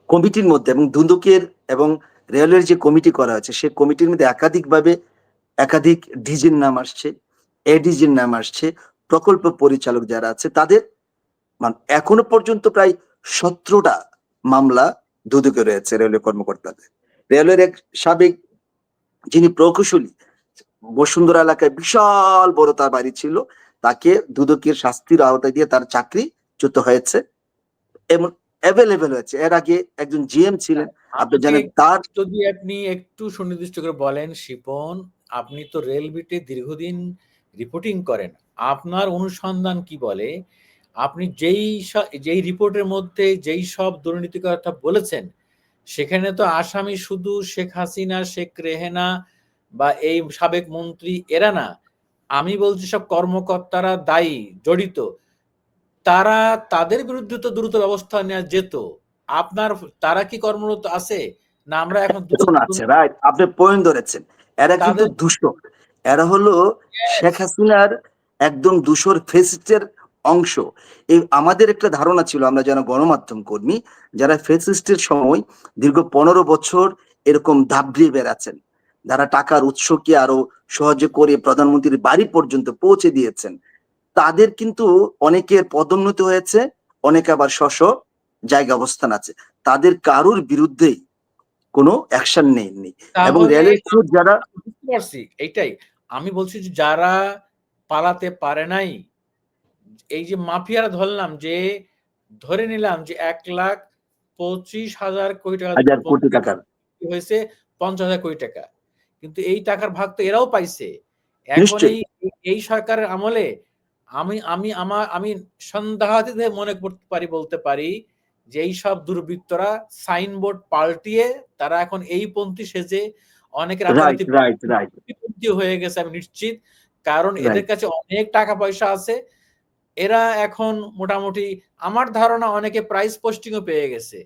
কমিটির মধ্যে এবং দুদকের এবং রেলের যে কমিটি করা হয়েছে সেই কমিটির মধ্যে একাধিকভাবে একাধিক ডিজির নাম আসছে, এডিজির নাম আসছে, প্রকল্প পরিচালক যারা আছে তাদের এখনো পর্যন্ত প্রায় 17টা মামলা দুদকে রয়েছে রেলওয়ে কর্মকর্তাদের। রেলওয়ের এক সাবেক যিনি প্রকৌশলী, বসুন্ধরা এলাকায় বিশাল বড় তার বাড়ি ছিল, তাকে দুদকের শাস্তির আওতায় দিয়ে তার চাকরিচ্যুত হয়েছে এবং অ্যাভেলেবেল হয়েছে। এর আগে একজন জিএম ছিলেন, আপনি জানেন তার। যদি আপনি একটু সুনির্দিষ্ট করে বলেন শিপন, আপনি তো রেল বিটে দীর্ঘদিন রিপোর্টিং করেন, আপনার অনুসন্ধান কি বলে? আপনি যেই রিপোর্টের মধ্যে যেই সব দুর্নীতির কথা বলেছেন, সেখানে তো আসামি শুধু শেখ হাসিনা, শেখ রেহেনা বা এই সাবেক মন্ত্রী এরা না, আমি বলছি সব কর্মকর্তারা দায়ী, জড়িত। তাদের বিরুদ্ধে তো দ্রুত ব্যবস্থা নেওয়া যেত। আপনার তারা কি কর্মরত আছে? না আমরা এখন আছে, রাইট, আপনি পয়েন্ট ধরেছেন। এরা কিন্তু তাদের দূষক, এরা হলো শেখ হাসিনার একদম দূষর ফেসিস্টের অংশ। এই আমাদের একটা ধারণা ছিল, আমরা যারা গণমাধ্যম কর্মী, যারা ফেসিস্টের সময় দীর্ঘ 15 বছর এরকম দাবড়িয়ে বেড়াচ্ছেন, যারা টাকার উৎসকে আরো সহজে করে প্রধানমন্ত্রীর বাড়ি পর্যন্ত পৌঁছে দিয়েছেন, তাদের কিন্তু অনেকের পদোন্নতি হয়েছে, অনেকে আবার জায়গা অবস্থান আছে, তাদের কারোর বিরুদ্ধেই কোনো অ্যাকশন নেয়নি। এবং তাহলে রেলের ক্রু যারা বুঝতে পারছি, এইটাই আমি বলছি যে যারা পালাতে পারে নাই, এই যে মাফিয়ারা ধরলাম যে, ধরে নিলাম যে 1,25,000 কোটি টাকা হাজার কোটি টাকার, হয়েছে, 50,000 কোটি টাকা, কিন্তু এই টাকার ভাগ তো এরাও পাইছে। এখন নিশ্চয়ই এই সরকারের আমলে আমি সন্দেহাতীত মনে করতে পারি, বলতে পারি যে এই সব দুর্বৃত্তরা সাইনবোর্ড পাল্টিয়ে তারা এখন এই পন্থী সেজে অনেকে রাইট রাতারাতি রাইট রাইট পন্থী হয়ে গেছে, আমি নিশ্চিত। কারণ এদের রাইট কাছে অনেক টাকা পয়সা আছে। এরা এখন মোটামুটি আমার ধারণা অনেকে প্রাইস পোস্টিংও পেয়ে গেছে।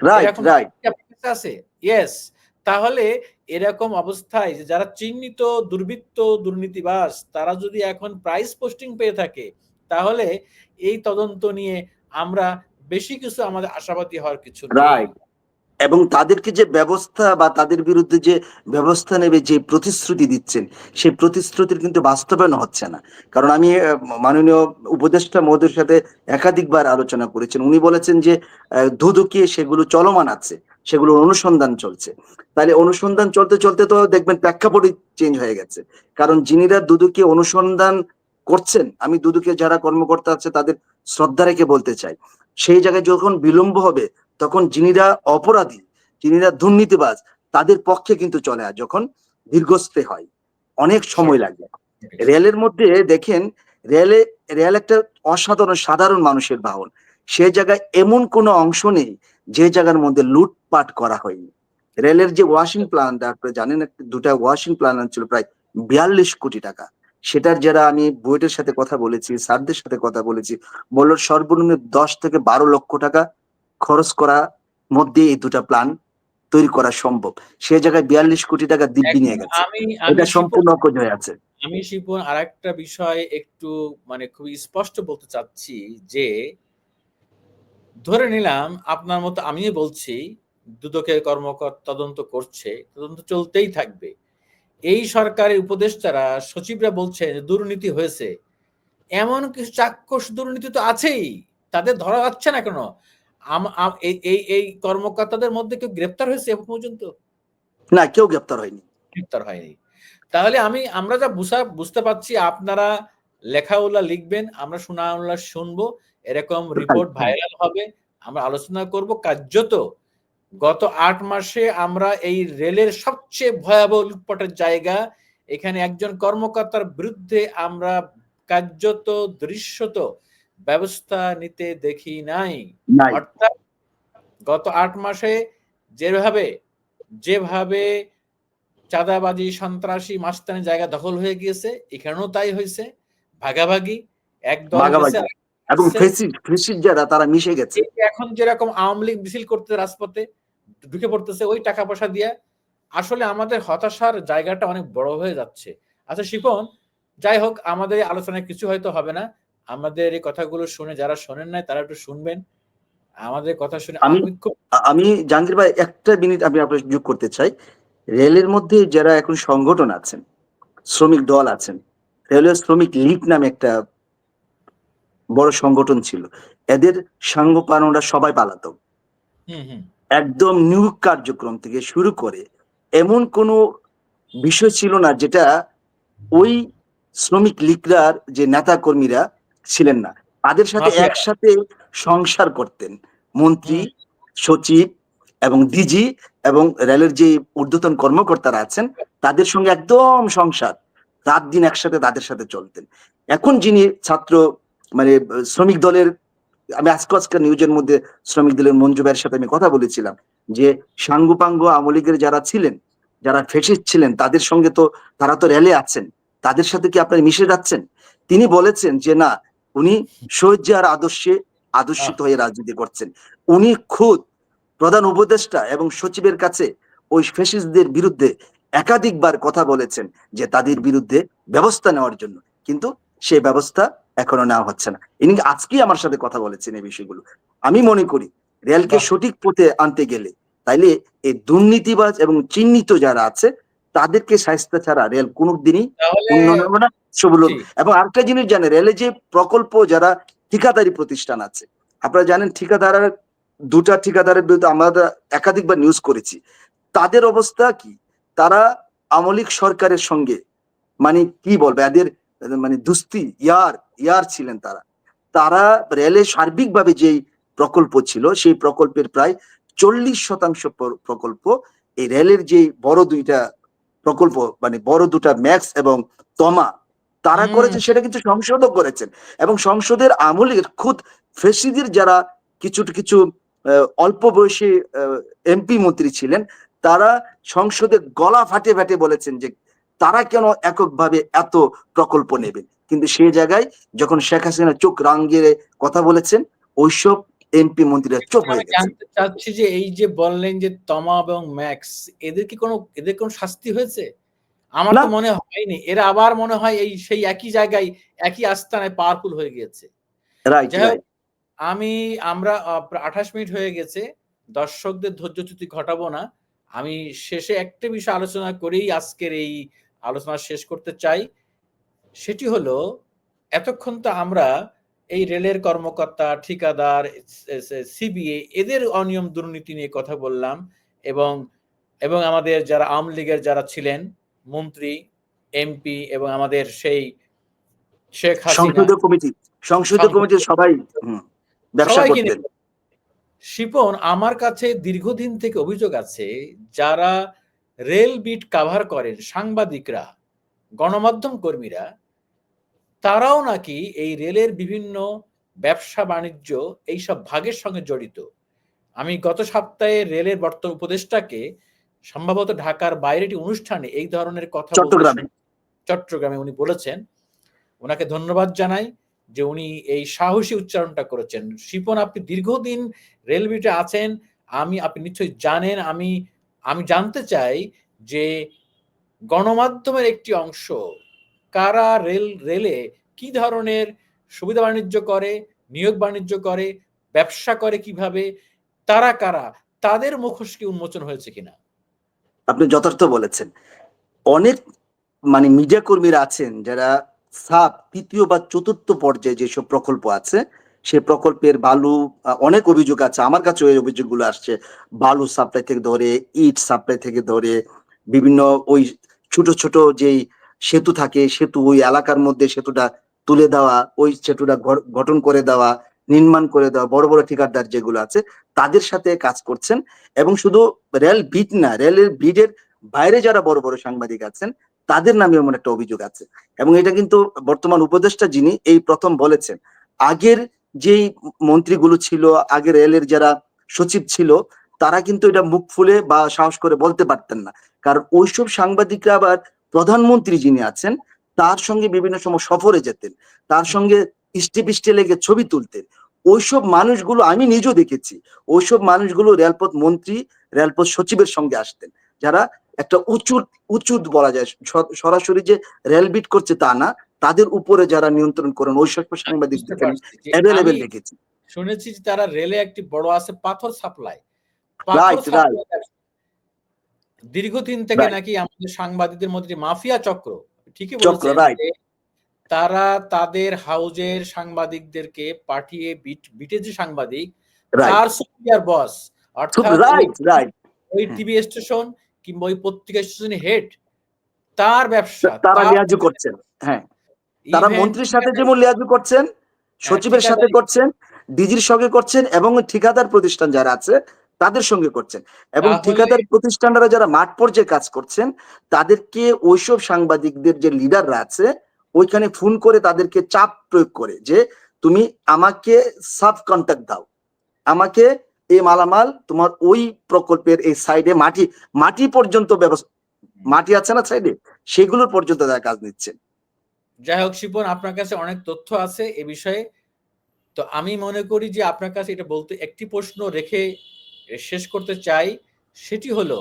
রাইট এরকম রাইট আছে? ইয়েস। তাহলে এরকম অবস্থায় যে যারা চিহ্নিত দুর্বৃত্ত, দুর্নীতিবাজ, তারা যদি এখন প্রাইস পোস্টিং পেয়ে থাকে, তাহলে এই তদন্ত নিয়ে আমরা বেশি কিছু আমাদের আশাবাদী হওয়ার কিছু নেই। রাইট এবং তাদেরকে যে ব্যবস্থা বা তাদের বিরুদ্ধে যে ব্যবস্থা নেবে যে প্রতিশ্রুতি দিচ্ছেন, সেই প্রতিশ্রুতির কিন্তু বাস্তবায়ন হচ্ছে না। কারণ আমি মাননীয় উপদেষ্টা মহোদয়ের সাথে একাধিকবার আলোচনা করেছেন, উনি বলেছেন যে দুদকে সেগুলো চলমান আছে, সেগুলোর অনুসন্ধান চলছে। তাহলে অনুসন্ধান চলতে চলতে তো দেখবেন প্রেক্ষাপটই চেঞ্জ হয়ে গেছে। কারণ যিনিরা দুদকে অনুসন্ধান করছেন, আমি দুদকে যারা কর্মকর্তা আছে তাদের শ্রদ্ধা রেখে বলতে চাই, সেই জায়গায় যখন বিলম্ব হবে তখন যিনিরা অপরাধী, যিনিরা দুর্নীতিবাজ, তাদের পক্ষে কিন্তু চলে, আর যখন দীর্ঘস্থায়ী হয় অনেক সময় লাগে। রেলের মধ্যে দেখেন, রেল একটা অসাধারণ সাধারণ মানুষের বাহন, সে জায়গায় এমন কোনো অংশ নেই যে জায়গার মধ্যে লুটপাট করা হয়নি। রেলের যে ওয়াশিং প্ল্যান্ট, আপনারা জানেন, দুটা ওয়াশিং প্ল্যান্ট ছিল প্রায় 42 কোটি টাকা। সেটার যারা আমি বুয়েটের সাথে কথা বলেছি, স্যারদের সাথে কথা বলেছি, বলল সর্বনিম্ন 10 থেকে 12 লক্ষ টাকা খরচ করা মধ্যে এই দুটা প্ল্যান তৈরি করা সম্ভব। সে জায়গায় 42 কোটি টাকা দিব্যি নিয়ে গেছে, এটা সম্পূর্ণ অকজ হয়ে আছে। আমি শিপন আরেকটা বিষয় একটু খুবই স্পষ্ট বলতে চাচ্ছি যে, ধরে নিলাম আপনার মতো আমিও বলছি দুদকের কর্মকর্তা তদন্ত করছে, তদন্ত চলতেই থাকবে। এই সরকারের উপদেষ্টারা, সচিবরা বলছেন দুর্নীতি হয়েছে, এমন কিছু চাক্ষুষ দুর্নীতি তো আছেই, তাদের ধরা যাচ্ছে না কেন? এই কর্মকর্তাদের মধ্যে কেউ গ্রেপ্তার হয়েছে এখন পর্যন্ত? না, কেউ গ্রেপ্তার হয়নি। গ্রেপ্তার হয়নি। তাহলে আমরা যা বুঝতে পারছি, আপনারা লেখাউল্লাহ লিখবেন, আমরা শোনাউল্লাহ শুনবো, এরকম রিপোর্ট ভাইরাল হবে, আমরা আলোচনা করব। কার্যত গত ৮ মাসে আমরা এই রেলের সবচেয়ে ভয়াবহ লুটপাটের জায়গা, এখানে একজন কর্মকর্তার বিরুদ্ধে আমরা কার্যত দৃশ্যত ব্যবস্থা নিতে দেখি নাই। নাই। অর্থাৎ গত ৮ মাসে যেভাবে যেভাবে চাঁদাবাজি, সন্ত্রাসী, মাস্তানি জায়গা দখল হয়ে গিয়েছে, এখানেও তাই হয়েছে। ভাগাভাগি, এক দল গেছে ভাগাভাগি এবং আসছে। ফেসিস্ট যারা তারা মিশে গেছে। এই যে এখন যেরকম আওয়ামী লীগ মিছিল করতে রাজপথে ঢুকে পড়তেছে ওই টাকা পয়সা দিয়ে, আসলে আমাদের হতাশার জায়গাটা অনেক বড় হয়ে যাচ্ছে। আচ্ছা শিপন, যাই হোক আমাদের এই আলোচনায় কিছু হয়তো হবে না। আমাদের এই কথাগুলো শুনে যারা শোনেন নাই তারা একটু শুনবেন। আমাদের কথা শুনে আমি আমি খুব আমি জাহাঙ্গীর ভাই একটা মিনিট আমি আপনার যোগ করতে চাই। রেলের মধ্যে যারা এখন সংগঠন আছেন, শ্রমিক দল আছেন, রেলওয়ে শ্রমিক লীগ নামে একটা বড় সংগঠন ছিল। এদের সাঙ্গপাঙ্গরা সবাই পালাতক। হুম, হুম। একদম নিয়োগ কার্যক্রম থেকে শুরু করে এমন কোনো বিষয় ছিল না যেটা ওই শ্রমিক লীগরার যে নেতা কর্মীরা ছিলেন না, তাদের সাথে মাফিয়া। একসাথে সংসার করতেন মন্ত্রী, হুম, সচিব এবং ডিজি এবং রেলের যে ঊর্ধ্বতন কর্মকর্তারা আছেন তাদের সঙ্গে একদম সংসার, রাত দিন একসাথে তাদের সাথে চলতেন। এখন যিনি ছাত্র মানে শ্রমিক দলের, আমি আজকাল নিউজের মধ্যে শ্রমিক দলের মঞ্জু ভাইয়ের সাথে আমি কথা বলেছিলাম যে সাঙ্গুপাঙ্গ আওয়ামী লীগের যারা ছিলেন, যারা ফেসিস্ট ছিলেন তাদের সঙ্গে তো তারা তো রেলে আছেন, তাদের সাথে কি আপনারা মিশে যাচ্ছেন? তিনি বলেছেন যে না, উনি শহীদ জিয়ার আদর্শে আহ, আদর্শিত হয়ে রাজনীতি করছেন। উনি খুদ প্রধান উপদেষ্টা এবং সচিবের কাছে ওই ফেসিস্টদের বিরুদ্ধে একাধিকবার কথা বলেছেন যে তাদের বিরুদ্ধে ব্যবস্থা নেওয়ার জন্য, কিন্তু সেই ব্যবস্থা এখনো নেওয়া হচ্ছে না। ইনি আজকেই আমার সাথে কথা বলেছেন এই বিষয়গুলো। আমি মনে করি রেলকে বাহ! সঠিক পথে আনতে গেলে তাইলে এই দুর্নীতিবাজ এবং চিহ্নিত যারা আছে তাদেরকে শায়েস্তা ছাড়া রেল কোনোদিনই তাহলে উন্নয়ন হবে না, সবল জি, হবে। এবং আরেকটা জিনিস জানেন, রেলে যে প্রকল্প যারা ঠিকাদারি প্রতিষ্ঠান আছে, আপনারা জানেন ঠিকাদারের দুটা ঠিকাদারের বিরুদ্ধে আমরা একাধিকবার নিউজ করেছি। তাদের অবস্থা কি? তারা আওয়ামী লীগ সরকারের সঙ্গে মানে কি বলবে এদের মানে দুস্তি ইয়ার ছিলেন তারা। তারা রেলের সার্বিকভাবে যেই প্রকল্প ছিল সেই প্রকল্পের প্রায় 40% প্রকল্প এই রেলের যে বড় দুইটা প্রকল্প মানে বড় দুটা ম্যাক্স এবং তমা তারা হুম, করেছে, সেটা কিন্তু সংসদও করেছেন। এবং সংসদের আমলের খুদ ফেসিদের যারা কিছু কিছু অল্প বয়সী এমপি মন্ত্রী ছিলেন, তারা সংসদে গলা ফাটে ফাটে বলেছেন যে তারা কেন এককভাবে এত প্রকল্প নেবেন। কিন্তু সেই জায়গায় যখন শেখ হাসিনা চোখ রাঙিয়ে কথা বলেছেন, ওইসব এমপি মন্ত্রীরা চুপ আমি হয়ে গেছেন। জানতে চাচ্ছি যে এই যে বললেন যে তমা এবং ম্যাক্স এদের কোনো শাস্তি হয়েছে? আমার না, তো মনে হয়নি। এরা আবার মনে হয় এই সেই একই জায়গায় একই আস্তানায় পাওয়ারফুল হয়ে গিয়েছে। রাইট যাই হোক রাইট আমরা প্রায় ২৮ মিনিট হয়ে গেছে। দর্শকদের ধৈর্যচ্যুতি ঘটাবো না। আমি শেষে একটা বিষয় আলোচনা করেই আজকের এই আলোচনা শেষ করতে চাই। সেটি হলো এতক্ষণ তো আমরা এই রেলের কর্মকর্তা, ঠিকাদার, সিবিএ এদের অনিয়ম দুর্নীতি নিয়ে কথা বললাম এবং আমাদের যারা আওয়ামী লীগের যারা ছিলেন মন্ত্রী, এমপি এবং আমাদের সেই শেখ হাসিনা সংসদীয় কমিটি, সংসদীয় সংসদ কমিটির সবাই ব্যবসা সবাইকে করতেন। নিয়ে শিপন, আমার কাছে দীর্ঘদিন থেকে অভিযোগ আছে যারা রেল বিট কাভার করেন সাংবাদিকরা, গণমাধ্যম কর্মীরা, তারাও নাকি এই রেলের বিভিন্ন ব্যবসা বাণিজ্য এইসব ভাগের সঙ্গে জড়িত। আমি গত সপ্তাহে রেলের বর্তমান উপদেষ্টাকে সম্ভবত ঢাকার বাইরে একটি অনুষ্ঠানে এই ধরনের কথা বলতে চট্টগ্রামে শুনি। চট্টগ্রামে উনি বলেছেন। উনাকে ধন্যবাদ জানাই যে উনি এই সাহসী উচ্চারণটা করেছেন। শিপন, আপনি দীর্ঘদিন রেলবিটে আছেন। আপনি নিশ্চয়ই জানেন। আমি জানতে চাই যে গণমাধ্যমের একটি অংশ কারা রেলে কি ধরনের সুবিধা বাণিজ্য করে, নিয়োগ বাণিজ্য করে, ব্যবসা করে কিভাবে, তারা কারা, তাদের মুখোশ কি উন্মোচন হয়েছে কিনা? আপনি যথার্থ বলেছেন। অনেক মানে মিডিয়া কর্মীরা আছেন যারা সাব তৃতীয় বা চতুর্থ পর্যায়ে যেসব প্রকল্প আছে সেই প্রকল্পের বালু অনেক অভিযোগ আছে, আমার কাছে ওই অভিযোগগুলো আসছে। বালু সাপ্লাই থেকে ধরে ইট সাপ্লাই থেকে ধরে বিভিন্ন ওই ছোট ছোট যেই সেতু থাকে, সেতু ওই এলাকার মধ্যে সেতুটা তুলে দেওয়া, ওই সেতুটা গঠন করে দেওয়া, নির্মাণ করে দেওয়া বড় বড় ঠিকাদার যেগুলো আছে তাদের সাথে কাজ করছেন। এবং শুধু রেল বিট না, রেলের বিটের বাইরে যারা বড় বড় সাংবাদিক আছেন তাদের নামে এমন একটা অভিযোগ আছে। এবং এটা কিন্তু বর্তমান উপদেষ্টা যিনি এই প্রথম বলেছেন। আগের যেই মন্ত্রীগুলো ছিল, আগের রেলের যারা সচিব ছিল, তারা কিন্তু এটা মুখ ফুলে বা সাহস করে বলতে পারতেন না। কারণ ওইসব সাংবাদিকরা আবার প্রধানমন্ত্রী যিনি আছেন তার সঙ্গে বিভিন্ন সময় সফরে যেতেন, তার সঙ্গে ইষ্টে পিষ্টে লেগে ছবি তুলতেন। ওইসব মানুষগুলো আমি নিজেও দেখেছি। ওইসব মানুষগুলো রেলপথ মন্ত্রী, রেলপথ সচিবের সঙ্গে আসতেন, যারা একটা উঁচু উঁচু বলা যায়, সরাসরি যে রেলবিট করছে তা না, তাদের উপরে যারা নিয়ন্ত্রণ করেন ওইসব বুঝতে সাংবাদিকদেরকে আমি পারছি যে আমি অ্যাভেলেবেল দেখেছি। শুনেছি যে তারা রেলে একটি বড় আছে পাথর সাপ্লাই। রাইট, রাইট, দীর্ঘদিন থেকে রাইট। নাকি আমাদের সাংবাদিকদের মধ্যে মাফিয়া চক্র, ঠিকই চক্র, বলেছেন রাইট, যে তারা তাদের হাউজের সাংবাদিকদেরকে পাঠিয়ে বিটে যে সাংবাদিক রাইট, তার সুপিরিয়র বস, খুব অর্থাৎ রাইট, রাইট। ওই টিভি স্টেশন কিংবা ওই পত্রিকা স্টেশনের হেড, তার ব্যবসা, তারা তার লিয়াজু করছেন। হ্যাঁ, তারা ইভেন মন্ত্রীর সাথে যেমন লিয়াজু করছেন, সচিবের সাথে ঠিকাদারি। করছেন, ডিজির সঙ্গে করছেন, এবং ঠিকাদার প্রতিষ্ঠান যারা আছে তাদের সঙ্গে করছেন। এবং তাহলে ঠিকাদার প্রতিষ্ঠানরা যারা মাঠ পর্যায়ে কাজ করছেন তাদেরকে ওইসব সাংবাদিকদের যে লিডাররা আছে ওইখানে ফোন করে তাদেরকে চাপ প্রয়োগ করে যে তুমি আমাকে সাব কন্ট্যাক্ট দাও, আমাকে এই মালামাল তোমার ওই প্রকল্পের এই সাইডে মাটি মাটি পর্যন্ত ব্যবস্থা, মাটি আছে না সাইডে, সেগুলোর পর্যন্ত তারা কাজ নিচ্ছেন। যাই হোক শিপন, আপনার কাছে অনেক তথ্য আছে এ বিষয়ে। তো আমি মনে করি যে আপনার কাছে এটা বলতে একটি প্রশ্ন রেখে শেষ করতে চাই, সেটি হলো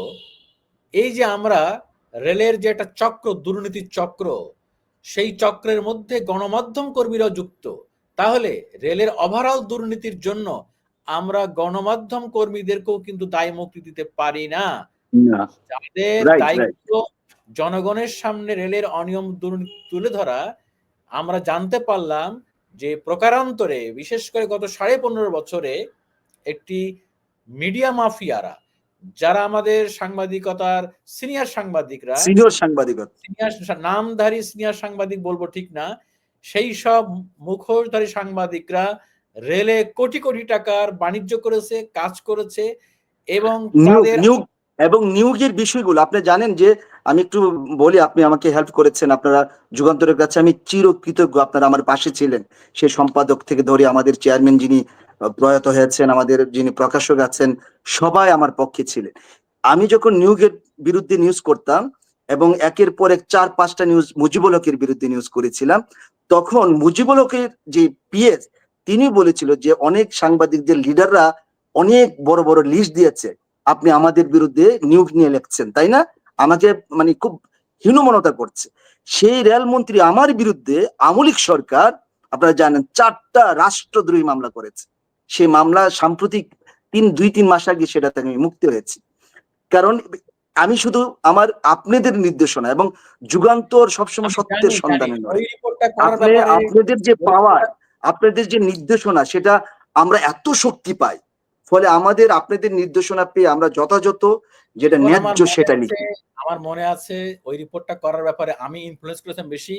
এই যে আমরা রেলের যে একটা চক্র, দুর্নীতির চক্র, সেই চক্রের মধ্যে গণমাধ্যম কর্মীরাও যুক্ত। তাহলে রেলের ওভারঅল দুর্নীতির জন্য আমরা গণমাধ্যম কর্মীদেরকেও কিন্তু দায় মুক্তি দিতে পারি না। না, যাদের রাইট, রাইট। দায়িত্ব জনগণের সামনে রেলের অনিয়ম দুর্নীতি তুলে ধরা, আমরা জানতে পারলাম যে প্রকারান্তরে বিশেষ করে গত 15.5 বছরে একটি মিডিয়া মাফিয়ারা, যারা আমাদের সাংবাদিকতার সিনিয়র সাংবাদিকরা, সিনিয়র সাংবাদিকতা। সিনিয়র নামধারী সিনিয়র সাংবাদিক বলবো ঠিক না, সেই সব মুখোশধারী সাংবাদিকরা রেলে কোটি কোটি টাকার বাণিজ্য করেছে, কাজ করেছে, এবং নিয়োগ তাদের নিয়োগ এবং নিয়োগের বিষয়গুলো আপনি জানেন যে, আমি একটু বলি, আপনি আমাকে হেল্প করেছেন, আপনারা যুগান্তরের কাছে আমি চিরকৃতজ্ঞ। আপনারা আমার পাশে ছিলেন, সেই সম্পাদক থেকে ধরে আমাদের চেয়ারম্যান যিনি প্রয়াত হয়েছেন, আমাদের যিনি প্রকাশক আছেন, সবাই আমার পক্ষে ছিলেন। আমি যখন নিয়োগের বিরুদ্ধে নিউজ করতাম এবং একের পর এক 4-5টা নিউজ মুজিবুল হকের বিরুদ্ধে নিউজ করেছিলাম, তখন মুজিবুল হকের যে পিএস তিনি বলেছিল যে অনেক সাংবাদিকদের লিডাররা অনেক বড় বড় লিস্ট দিয়েছে, আপনি আমাদের বিরুদ্ধে নিয়োগ নিয়ে লিখছেন, তাই না? আমাকে মানে খুব হীনমন্যতা করছে। সেই রেলমন্ত্রী আমার বিরুদ্ধে আমলিক সরকার, আপনারা জানেন, 4টা রাষ্ট্রদ্রোহী মামলা করেছে। সেই মামলা সাম্প্রতিক 2-3 মাস আগে সেটা থেকে আমি মুক্তি হয়েছি। কারণ আমি শুধু আমার আপনাদের নির্দেশনা, এবং যুগান্তর সবসময় আমি সত্যের জানি সন্ধানে ওই নয়, রিপোর্টটা করার আপনি ব্যাপারে আপনাদের যে পাওয়ার, আপনাদের যে নির্দেশনা, সেটা আমরা এত শক্তি পাই, ফলে আমাদের আপনাদের নির্দেশনা পেয়ে আমরা যথাযথ যেটা জীবন ন্যায্য সেটা লিখি। আমার মনে আছে ওই রিপোর্টটা করার ব্যাপারে আমি ইনফ্লুয়েন্স করেছিলাম বেশি।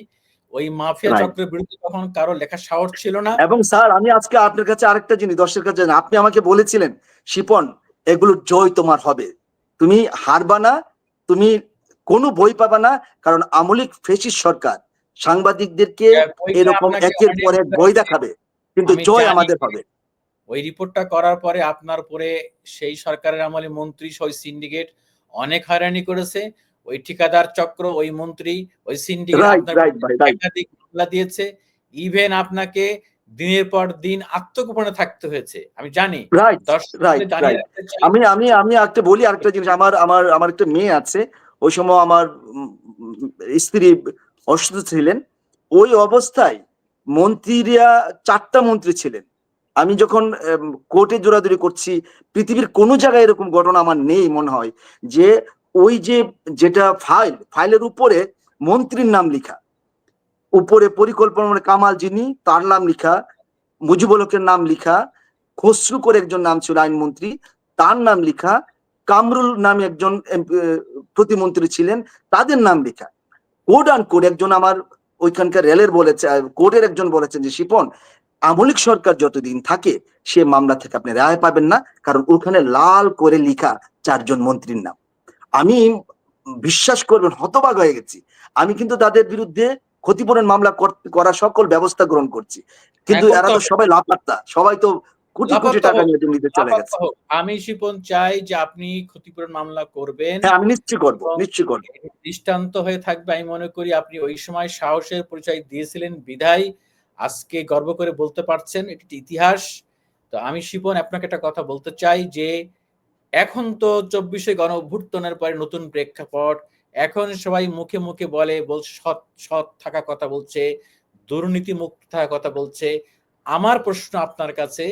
ওই মাফিয়া রাইট। চক্রের বিরুদ্ধে তখন কারো লেখার সাহস ছিল না। এবং স্যার, আমি আজকে আপনার কাছে আরেকটা জিনিস দর্শকের কাছে জানাই। আপনি আমাকে বলেছিলেন, শিপন, এগুলো জয় তোমার হবে, তুমি হারবা না, তুমি কোনো বই পাবা না, কারণ আমলিক ফেসিস্ট সরকার সাংবাদিকদেরকে বইটা এরকম আপনাকে একের অনেক পর এক বই দেখাবে, কিন্তু আমি জয় জানি আমাদের হবে। ওই রিপোর্টটা করার পরে আপনার উপরে সেই সরকারের আমলে মন্ত্রী ওই সিন্ডিকেট অনেক হয়রানি করেছে। ওই ঠিকাদার চক্র, ওই মন্ত্রী, ওই সিন্ডিকেট রাইট, আপনার রাইট ভাই, রাইট, একাধিক মামলা দিয়েছে। ইভেন আপনাকে দিনের পর দিন আত্মগোপনে থাকতে হয়েছে। আমি জানি। রাইট, দর্শকদের রাইট, জানিয়ে রাইট। রাখতে চাই। আমি আমি আমি একটা বলি, আরেকটা জিনিস, আমার আমার আমার একটা মেয়ে আছে, ওই সময় আমার স্ত্রী অসুস্থ ছিলেন। ওই অবস্থায় মন্ত্রীরা 4টা মন্ত্রী ছিলেন। আমি যখন কোর্টে জোরাজুরি করছি, পৃথিবীর কোনো জায়গায় এরকম ঘটনা আমার নেই মনে হয়, যে ওই যে যেটা ফাইলের উপরে মন্ত্রীর নাম লিখা, উপরে পরিকল্পনা মানে কামাল যিনি, তার নাম লিখা, মুজিবুল হকের নাম লিখা, খসরু করে একজন নাম ছিল আইনমন্ত্রী, তার নাম লিখা, কামরুল নামে একজন প্রতিমন্ত্রী ছিলেন, তাদের নাম লিখা। কোড অ্যান্ড কোড একজন আমার ওইখানকার রেলের বলেছে, কোর্টের একজন বলেছেন যে, শিপন, আমলিক সরকার যতদিন থাকে সে মামলা থেকে আপনি রেহাই পাবেন না, কারণ ওখানে লাল করে লিখা 4 জন মন্ত্রীর নাম। আমি বিশ্বাস করবেন হতবাক হয়ে গেছি। আমি কিন্তু তাদের বিরুদ্ধে ক্ষতিপূরণ মামলা করার সকল ব্যবস্থা গ্রহণ করছি, হ্যাঁ, কিন্তু এরা করতে তো হবে। সবাই লাপাত্তা, সবাই তো কোটি কোটি লাপাত্তা টাকা হোক, নিয়ে দিল্লিতে চলে লাপাত্তা গেছে। হোক। আমি শিপন চাই যে আপনি ক্ষতিপূরণ মামলা করবেন হ্যাঁ, আমি নিশ্চয় করবো, এবং নিশ্চয় করবো। এটি দৃষ্টান্ত হয়ে থাকবে। আমি মনে করি আপনি ওই সময় সাহসের পরিচয় দিয়েছিলেন বিধায় আজকে গর্ব করে বলতে পারছেন। এটি একটি ইতিহাস। তো আমি শিপন আপনাকে একটা কথা বলতে চাই যে এখন তো ২৪শে গণঅভ্যুত্থানের পরে নতুন প্রেক্ষাপট। এখন সবাই মুখে, মুখে বলছে সৎ, সৎ থাকার কথা বলছে, দুর্নীতিমুক্ত থাকার কথা বলছে। আমার প্রশ্ন আপনার কাছে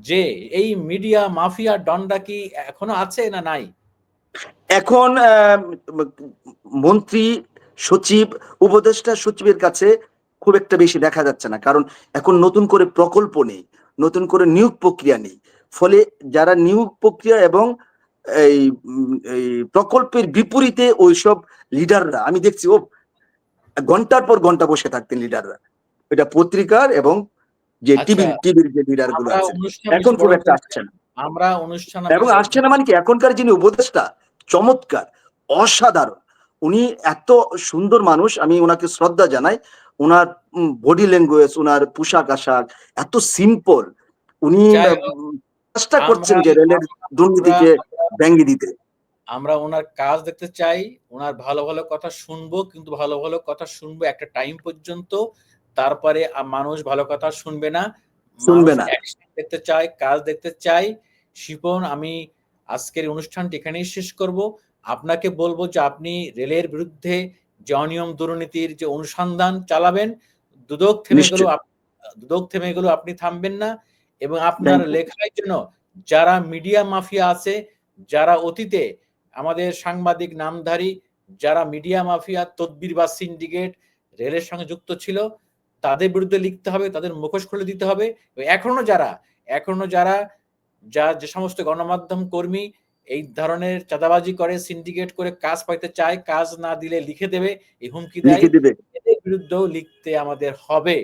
যে এই মিডিয়া মাফিয়া ডনরা কি এখনো আছে না নাই? এখন মন্ত্রী, সচিব, উপদেষ্টা সচিবের কাছে খুব একটা বেশি দেখা যাচ্ছে না, কারণ এখন নতুন করে প্রকল্প নেই, নতুন করে নিয়োগ প্রক্রিয়া নেই। ফলে যারা নিয়োগ প্রক্রিয়া এবং এই প্রকল্পের বিপরীতে ওইসব লিডাররা আমি দেখছি ও ঘন্টার পর ঘন্টা বসে থাকতেন লিডাররা, এটা পত্রিকার এবং যে আচ্ছা, টিভির যে লিডার গুলো আমরা আছেন, অনুষ্ঠান এখন বেশি খুব বড় একটা করব আসছে না। আমরা অনুষ্ঠান এবং বেশি আসছে না মানে কি, এখনকার যিনি উপদেষ্টা চমৎকার, অসাধারণ, উনি এত সুন্দর মানুষ, আমি ওনাকে শ্রদ্ধা জানাই। ওনার বডি ল্যাঙ্গুয়েজ, ওনার পোশাক আশাক এত সিম্পল। উনি যাই হোক চেষ্টা আমরা করছেন যে রেলের আমরা দুর্নীতিকে ভেঙে দিতে। আমরা উনার কাজ দেখতে চাই। উনার ভালো, ভালো কথা শুনবো। কিন্তু ভালো, ভালো কথা শুনবো একটা টাইম পর্যন্ত। তারপরে মানুষ ভালো কথা শুনবে না। শুনবে মানুষ না। অ্যাকশন দেখতে চায়, কাজ দেখতে চায়। শিপন, আমি আজকের অনুষ্ঠানটি এখানেই শেষ করব। আপনাকে বলব যে আপনি রেলের বিরুদ্ধে যে অনিয়ম দুর্নীতির যে অনুসন্ধান চালাবেন, নিশ্চয়। দুদক থেমে গেলেও আপনি থামবেন না এবং আপনার থ্যাংক ইউ। লেখায় যেন যারা মিডিয়া মাফিয়া আছে, যারা অতীতে আমাদের সাংবাদিক নামধারী, যারা মিডিয়া মাফিয়া, তদবির বা সিন্ডিকেট রেলের সঙ্গে যুক্ত ছিল, তাদের বিরুদ্ধে লিখতে হবে, তাদের মুখোশ খুলে দিতে হবে। এখনো যারা যে সমস্ত গণমাধ্যম কর্মী এই ধরনের চাঁদাবাজি করে, সিন্ডিকেট করে কাজ পাইতে চায়, কাজ না দিলে লিখে দেবে, এই হুমকি দেয়, লিখে দিবে। এদের বিরুদ্ধেও লিখতে আমাদের হবে।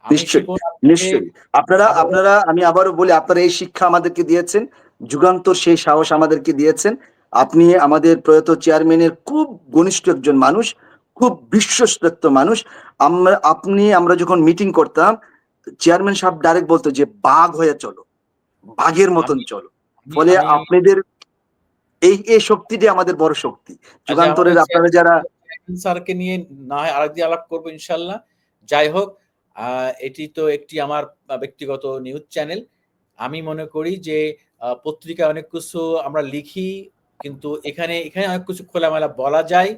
আমি নিশ্চয়ই, শিপন আপনাকে নিশ্চয়ই। আপনারা আবারও আপনারা আমি আবারও বলি, আপনারা এই শিক্ষা আমাদেরকে দিয়েছেন, যুগান্তর সেই সাহস আমাদেরকে দিয়েছেন। আপনি আমাদের প্রয়াত চেয়ারম্যানের খুব ঘনিষ্ঠ একজন মানুষ, খুব বিশ্বস্ত মানুষ। আমরা যখন মিটিং করতাম, চেয়ারম্যান সাহেব ডাইরেক্ট বলতো যে বাঘ হয়ে চলো, বাঘের মতন আমি চলো। আমি ফলে আমি আপনাদের এই শক্তিটি আমাদের বড় শক্তি। আচ্ছা, আমাদের যুগান্তরের আপনারা যারা চেয়ারম্যান স্যারকে নিয়ে না হয় আরেকদিন আলাপ করব ইনশাল্লাহ। যাই হোক, এটি তো একটি আমার ব্যক্তিগত নিউজ চ্যানেল। আমি মনে করি যে পত্রিকায় অনেক কিছু আমরা লিখি, কিন্তু এখানে অনেক কিছু খোলামেলা বলা যায়।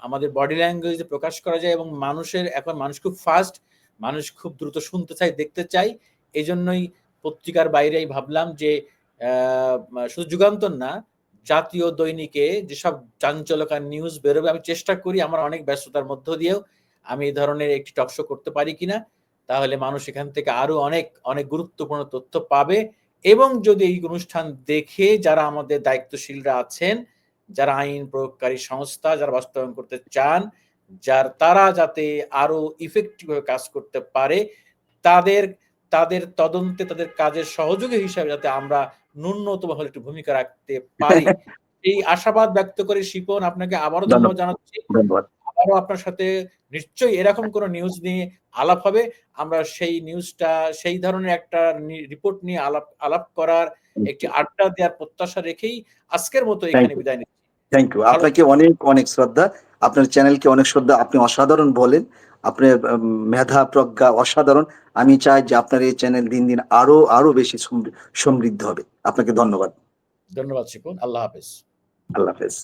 আমাদের বডি ল্যাঙ্গুয়েজে প্রকাশ করা যায় এবং মানুষ খুব ফাস্ট, মানুষ খুব দ্রুত শুনতে চায়, দেখতে চায়। এজন্যই পত্রিকার বাইরেই ভাবলাম যে শুধু যুগান্তর না, জাতীয় দৈনিকে যেসব চাঞ্চল্যকর নিউজ বেরোবে আমি চেষ্টা করি আমার অনেক ব্যস্ততার মধ্য দিয়েও আমি এই ধরনের একটি টক শো করতে পারি কিনা। তাহলে মানুষ এখান থেকে আরো অনেক, অনেক গুরুত্বপূর্ণ তথ্য পাবে এবং যদি এই অনুষ্ঠান দেখে যারা আমাদের দায়িত্বশীলরা আছেন, যারা আইন প্রয়োগকারী সংস্থা, যারা বাস্তবায়ন করতে চান, তারা যাতে আরো ইফেক্টিভ ভাবে কাজ করতে পারে, তাদের তাদের তদন্তে তাদের কাজের সহযোগী হিসাবে যাতে আমরা ন্যূনতম হলে একটু ভূমিকা রাখতে পারি। এই আশাবাদ ব্যক্ত করে শিপন আপনাকে আবারও ধন্যবাদ ধন্যবাদ, জানাচ্ছি। ধন্যবাদ। আবারও আপনার সাথে নিশ্চয়ই এরকম কোনো নিউজ নিয়ে আলাপ হবে। আমরা সেই ধরনের একটা রিপোর্ট নিয়ে আলাপ করার একটি আড্ডা দেওয়ার প্রত্যাশা রেখেই আজকের মতো থ্যাংক এখানে ইউ, বিদায় নিচ্ছি। Thank you. ভালো আপনাকে অনেক অনেক শ্রদ্ধা, আপনার চ্যানেলকে অনেক শ্রদ্ধা। আপনি অসাধারণ বলেন, আপনার মেধা প্রজ্ঞা অসাধারণ। আমি চাই যে আপনার এই চ্যানেল দিন দিন আরো আরো বেশি সমৃদ্ধ হবে। আপনাকে ধন্যবাদ। ধন্যবাদ শিপন। আল্লাহ হাফেজ। আল্লাহ হাফেজ।